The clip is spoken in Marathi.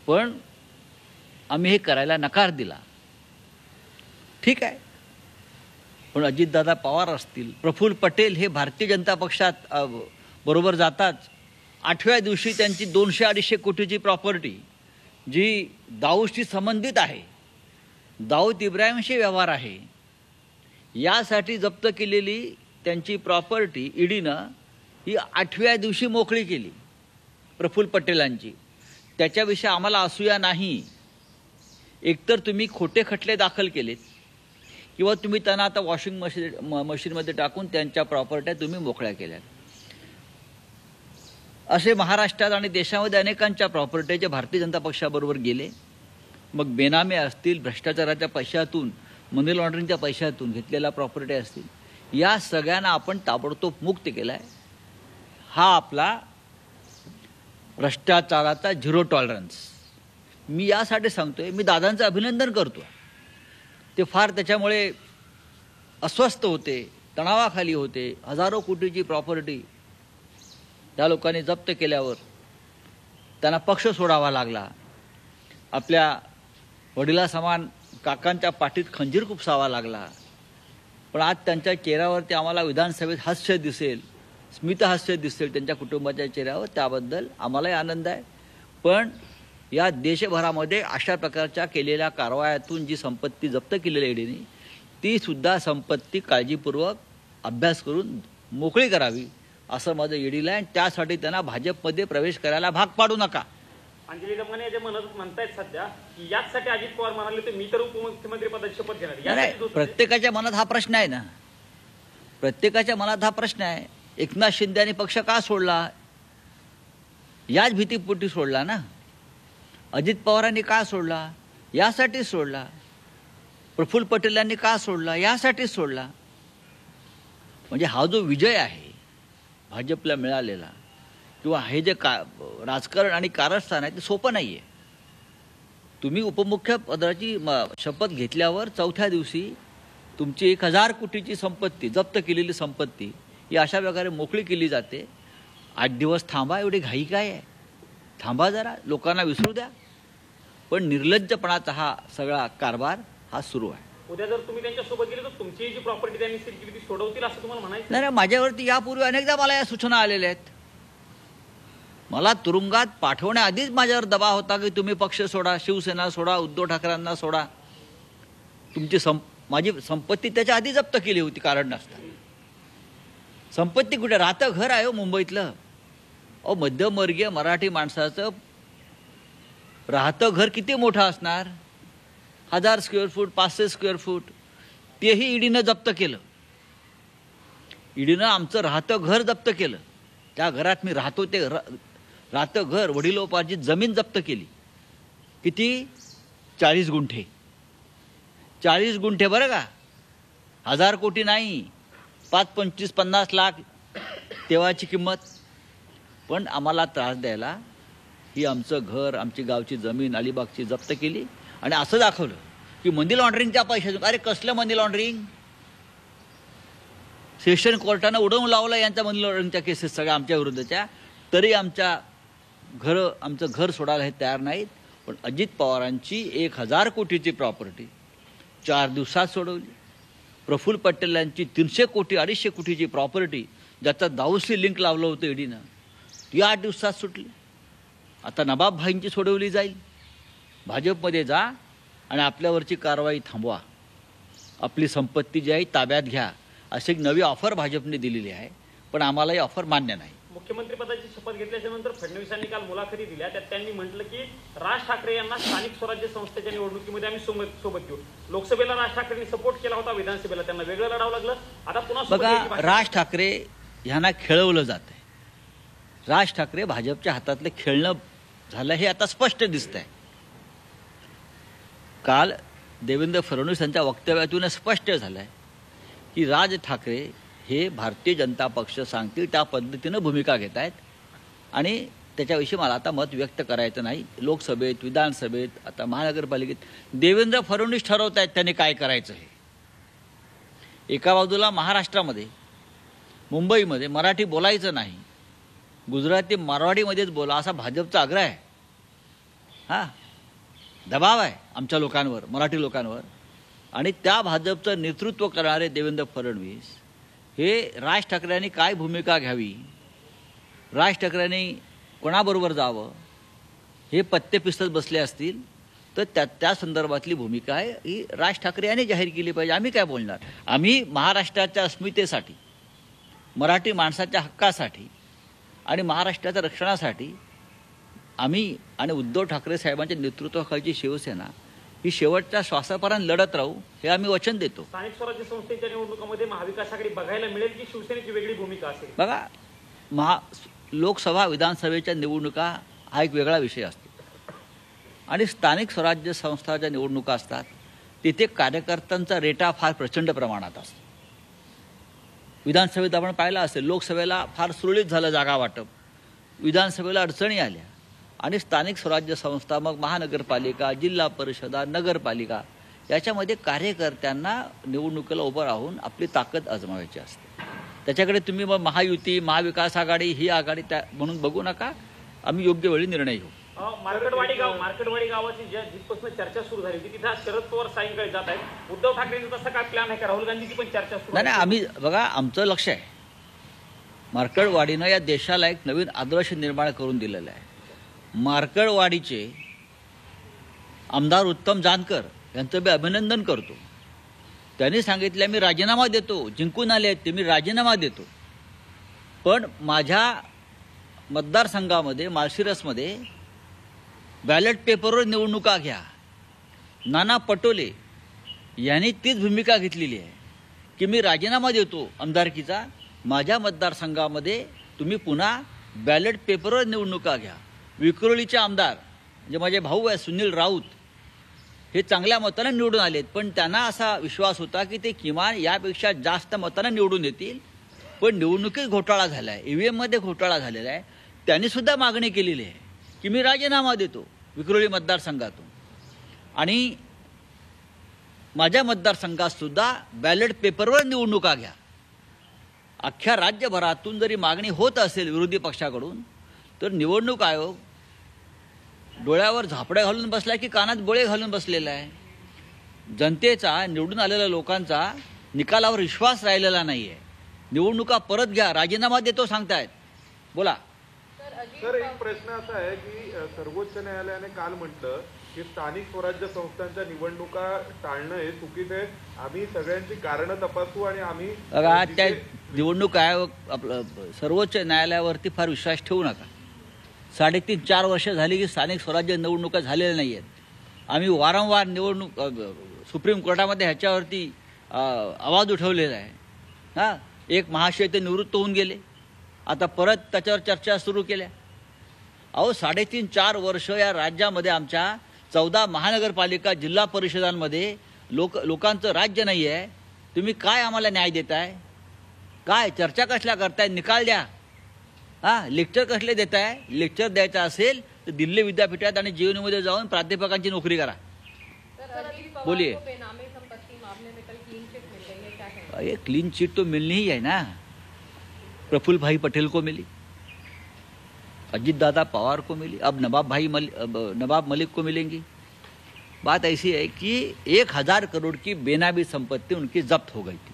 पण आम्ही हे करायला नकार दिला. ठीक आहे, पण अजितदादा पवार असतील, प्रफुल्ल पटेल हे भारतीय जनता पक्षात बरोबर जाताच 8व्या दिवशी त्यांची 200-250 कोटीची प्रॉपर्टी जी दाऊदशी संबंधित आहे, दाऊद इब्राहिमशी व्यवहार आहे, यासाठी जप्त केलेली त्यांची प्रॉपर्टी ईडीनं ही 8व्या दिवशी मोकळी केली प्रफुल्ल पटेलांची. त्याच्याविषयी आम्हाला असूया नाही. एकतर तुम्ही खोटे खटले दाखल केलेत किंवा तुम्ही त्यांना आता वॉशिंग मशीनमध्ये टाकून त्यांच्या प्रॉपर्ट्या तुम्ही मोकळ्या केल्या. असे महाराष्ट्रात आणि देशामध्ये अनेकांच्या प्रॉपर्टी जे भारतीय जनता पक्षाबरोबर गेले, मग बेनामे असतील, भ्रष्टाचाराच्या पैशातून, मनी लॉन्ड्रिंगच्या पैशातून घेतलेल्या प्रॉपर्टी असतील, या सगळ्यांना आपण ताबडतोब मुक्त केला आहे. हा आपला भ्रष्टाचाराचा झिरो टॉलरन्स. मी यासाठी सांगतोय, मी दादांचं अभिनंदन करतो. ते फार त्याच्यामुळे अस्वस्थ होते, तणावाखाली होते. हजारो कोटीची प्रॉपर्टी त्या लोकांनी जप्त केल्यावर त्यांना पक्ष सोडावा लागला. आपल्या वडिलासमान काकांच्या पाठीत खंजीर खुपसावा लागला. पण आज त्यांच्या चेहऱ्यावरती आम्हाला विधानसभेत हास्य दिसेल, स्मितहास्य दिसेल त्यांच्या कुटुंबाच्या चेहऱ्यावर. त्याबद्दल आम्हालाही आनंद आहे. पण या देशभरामध्ये अशा प्रकारच्या केलेल्या कारवायातून जी संपत्ती जप्त केलेली ईडीने, ती सुद्धा संपत्ती काळजीपूर्वक अभ्यास करून मोकळी करावी असं माझं ईडीला आहे. आणि त्यासाठी त्यांना भाजपमध्ये प्रवेश करायला भाग पाडू नका. अंजली दमने जे म्हणतायत सध्या की याचसाठी अजित पवार म्हणाले तर मी तर उपमुख्यमंत्री पदाची शपथ घेणार. प्रत्येकाच्या मनात हा प्रश्न आहे ना, प्रत्येकाच्या मनात हा प्रश्न आहे. एकनाथ शिंदे यांनी पक्ष का सोडला? याच भीतीपोटी सोडला ना. अजित पवारांनी का सोडला? यासाठी सोडला. प्रफुल्ल पटेलांनी का सोडला? यासाठी सोडला. म्हणजे हा जो विजय आहे भाजपला मिळालेला, किंवा हे जे राजकारण आणि कारस्थान आहे, ते सोपं नाही आहे. तुम्ही उपमुख्य पदाची शपथ घेतल्यावर 4थ्या दिवशी तुमची 1000 कोटीची संपत्ती, जप्त केलेली संपत्ती ही अशा प्रकारे मोकळी केली जाते. 8 दिवस थांबा, एवढी घाई काय आहे? थांबा जरा, लोकांना विसरू द्या. पण निर्लज्जपणाचा हा सगळा कारभार हा सुरू आहे. उद्या जर तुम्ही त्यांच्यासोबत गेले तर तुमची जी प्रॉपर्टी त्यांनी सील केली ती सोडवतील असं तुम्हाला म्हणायचं? नाही, माझ्यावरती यापूर्वी अनेकदा मला या सूचना आलेल्या आहेत. मला तुरुंगात पाठवण्याआधीच माझ्यावर दबाव होता की तुम्ही पक्ष सोडा, शिवसेना सोडा, उद्धव ठाकरेंना सोडा. तुमची माझी संपत्ती त्याच्या आधी जप्त केली होती कारण नसता. संपत्ती कुठे? राहतं घर आहे हो मुंबईतलं. अहो, मध्यमवर्गीय मराठी माणसाचं राहतं घर किती मोठं असणार? 1000 स्क्वेअर फूट, 500 स्क्वेअर फूट. तेही ईडीनं जप्त केलं. ईडीनं आमचं राहतं घर जप्त केलं. त्या घरात मी राहतो ते राहतं घर, वडिलोपार्जित जमीन जप्त केली. किती? 40 गुंठे. 40 गुंठे बरं का, 1000 कोटी नाही, 5, 25, 50 लाख तेव्हाची किंमत. पण आम्हाला त्रास द्यायला ही आमचं घर, आमची गावची जमीन अलिबागची जप्त केली आणि असं दाखवलं की मनी लॉन्ड्रिंगच्या पैशातून. अरे कसलं मनी लॉन्ड्रिंग? सेशन कोर्टानं उडवून लावलं यांच्या मनी लॉन्ड्रिंगच्या केसेस सगळ्या आमच्या विरुद्धच्या. तरी आमचं घर सोडायला हे तयार नाहीत. पण अजित पवारांची 1000 कोटीची प्रॉपर्टी 4 दिवसात सोडवली. प्रफुल्ल पटेलांची 300 कोटी 250 कोटीची प्रॉपर्टी ज्याचा दाऊदशी लिंक लावलं होतं ईडीनं, ती 8 दिवसात सुटली. आता नवाब भाईंची सोडवली जाईल. भाजपमध्ये जा आणि आपल्यावरची कारवाई थांबवा, आपली संपत्ती जी आहे ताब्यात घ्या, अशी एक नवी ऑफर भाजपने दिलेली आहे. पण आम्हाला ही ऑफर मान्य नाही. मुख्यमंत्री पदाची शपथ घेतल्याच्या नंतर फडणवीसांनी काल मुलाखती दिल्या. त्यात त्यांनी म्हटलं की राज ठाकरे यांना स्थानिक स्वराज्य संस्थेच्या निवडणुकीमध्ये आम्ही सोबत घेऊ. लोकसभेला राज ठाकरेंनी सपोर्ट केला होता, विधानसभेला त्यांना वेगळं लढावं लागलं. आता पुन्हा बघा, राज ठाकरे यांना खेळवलं जात आहे. राज ठाकरे भाजपच्या हातातलं खेळणं झालं हे आता स्पष्ट दिसत आहे. काल देवेंद्र फडणवीस यांच्या वक्तव्यातून स्पष्ट झालं आहे की राज ठाकरे हे भारतीय जनता पक्ष सांगतील त्या पद्धतीनं भूमिका घेत आहेत. आणि त्याच्याविषयी मला आता मत व्यक्त करायचं नाही. लोकसभेत, विधानसभेत, आता महानगरपालिकेत देवेंद्र फडणवीस ठरवत आहेत त्यांनी काय करायचं हे. एका बाजूला महाराष्ट्रामध्ये, मुंबईमध्ये मराठी बोलायचं नाही, गुजराती मारवाडीमध्येच बोला असा भाजपचा आग्रह आहे. हां, दबाव आहे आमच्या लोकांवर, मराठी लोकांवर. आणि त्या भाजपचं नेतृत्व करणारे देवेंद्र फडणवीस हे राज ठाकरेंनी काय भूमिका घ्यावी, राज ठाकरेंनी कोणाबरोबर जावं हे पत्ते पिस्तत बसले असतील तर त्या संदर्भातली भूमिका आहे ही राज ठाकरे यांनी जाहीर केली पाहिजे. आम्ही काय बोलणार? आम्ही महाराष्ट्राच्या अस्मितेसाठी, मराठी माणसाच्या हक्कासाठी आणि महाराष्ट्राच्या रक्षणासाठी आम्ही आणि उद्धव ठाकरे साहेबांच्या नेतृत्वाखालची शिवसेना ही शेवटच्या श्वासापर्यंत लढत राहू हे आम्ही वचन देतो. स्थानिक स्वराज्य संस्थेच्या निवडणुकांमध्ये महाविकास आघाडी बघायला मिळेल की शिवसेनेची वेगळी भूमिका असेल? बघा, लोकसभा विधानसभेच्या निवडणुका हा एक वेगळा विषय असतो आणि स्थानिक स्वराज्य संस्थाच्या निवडणुका असतात तिथे कार्यकर्त्यांचा रेटा फार प्रचंड प्रमाणात असतो. विधानसभेत आपण पाहिलं असेल, लोकसभेला फार सुरळीत झालं जागा वाटप, विधानसभेला अडचणी आल्या आणि स्थानिक स्वराज्य संस्था, मग महानगरपालिका, जिल्हा परिषदा, नगरपालिका याच्यामध्ये कार्यकर्त्यांना निवडणुकीला उभं राहून आपली ताकद आजमावायची असते. त्याच्याकडे तुम्ही मग महायुती, महाविकास आघाडी ही आघाडी त्या म्हणून बघू नका. आम्ही योग्य वेळी निर्णय घेऊ. मार्केटवाडी गावाची जिथपासून चर्चा सुरू झाली होती तिथे शरद पवार सायंकाळी जात आहेत. उद्धव ठाकरेंचा तसा काय प्लॅन आहे का? राहुल गांधीची पण चर्चा सुरू नाही, आम्ही बघा, आमचं लक्ष आहे मार्केटवाडीनं या देशाला एक नवीन आदर्श निर्माण करून दिलेला आहे. मार्केटवाडीचे आमदार उत्तम जानकर यांचं मी अभिनंदन करतो. त्यांनी सांगितलं मी राजीनामा देतो, जिंकून आले आहेत ते, मी राजीनामा देतो, पण माझ्या मतदारसंघामध्ये माळशिरसमध्ये बॅलेट पेपरवर निवडणुका घ्या. नाना पटोले यांनी तीच भूमिका घेतलेली आहे की मी राजीनामा देतो आमदारकीचा, माझ्या मतदारसंघामध्ये तुम्ही पुन्हा बॅलेट पेपरवर निवडणुका घ्या. विक्रोळीचे आमदार म्हणजे माझे भाऊ आहे सुनील राऊत हे चांगल्या मतानं निवडून आलेत, पण त्यांना असा विश्वास होता की ते किमान यापेक्षा जास्त मतानं निवडून येतील, पण निवडणुकीत घोटाळा झाला आहे, EVMमध्ये घोटाळा झालेला आहे. त्यांनीसुद्धा मागणी केलेली आहे की मी राजीनामा देतो विक्रोळी मतदारसंघातून आणि माझ्या मतदारसंघातसुद्धा बॅलेट पेपरवर निवडणुका घ्या. अख्ख्या राज्यभरातून जरी मागणी होत असेल विरोधी पक्षाकडून तर निवडणूक आयोग डोळ्यावर झापड्या घालून बसला की कानात बोळे घालून बसलेला आहे. जनतेचा, निवडून आलेल्या लोकांचा निकालावर विश्वास राहिलेला नाही आहे. निवडणुका परत घ्या, राजीनामा देतो सांगतायत. बोला सर, एक प्रश्न असा आहे की सर्वोच्च न्यायालयाने काल म्हटलं की स्थानिक स्वराज्य संस्थांच्या निवडणुका टाळणं हे चुकीचं आहे. आम्ही सगळ्यांची कारणं तपासू आणि आम्ही त्या निवडणूक आयोग आपलं सर्वोच्च न्यायालयावरती फार विश्वास ठेवू नका. 3.5-4 वर्ष झाली की स्थानिक स्वराज्य निवडणुका झालेल्या नाही आहेत. आम्ही वारंवार निवडणूक सुप्रीम कोर्टामध्ये ह्याच्यावरती आवाज उठवलेला आहे. हां, एक महाशय ते निवृत्त होऊन गेले, आता परत त्याच्यावर चर्चा सुरू केल्या. अहो 3.5-4 वर्ष या राज्यामध्ये आमच्या 14 महानगरपालिका, जिल्हा परिषदांमध्ये लोकांचं राज्य नाही आहे. तुम्ही काय आम्हाला न्याय देताय? काय चर्चा कसल्या करताय? निकाल द्या. हां, लेक्चर कसले देताय? लेक्चर द्यायचं असेल तर दिल्ली विद्यापीठात आणि जीवनीमध्ये जाऊन प्राध्यापकांची नोकरी करा. बोलिए. ये क्लीन चिट तो मिलनी ही है ना. प्रफुल्ल भाई पटेल को मिली, अजीत दादा पवार को मिली, अब नवाब मलिक को मिलेंगी. बात ऐसी है कि 1000 करोड़ की बेनामी संपत्ति उनकी जब्त हो गई थी.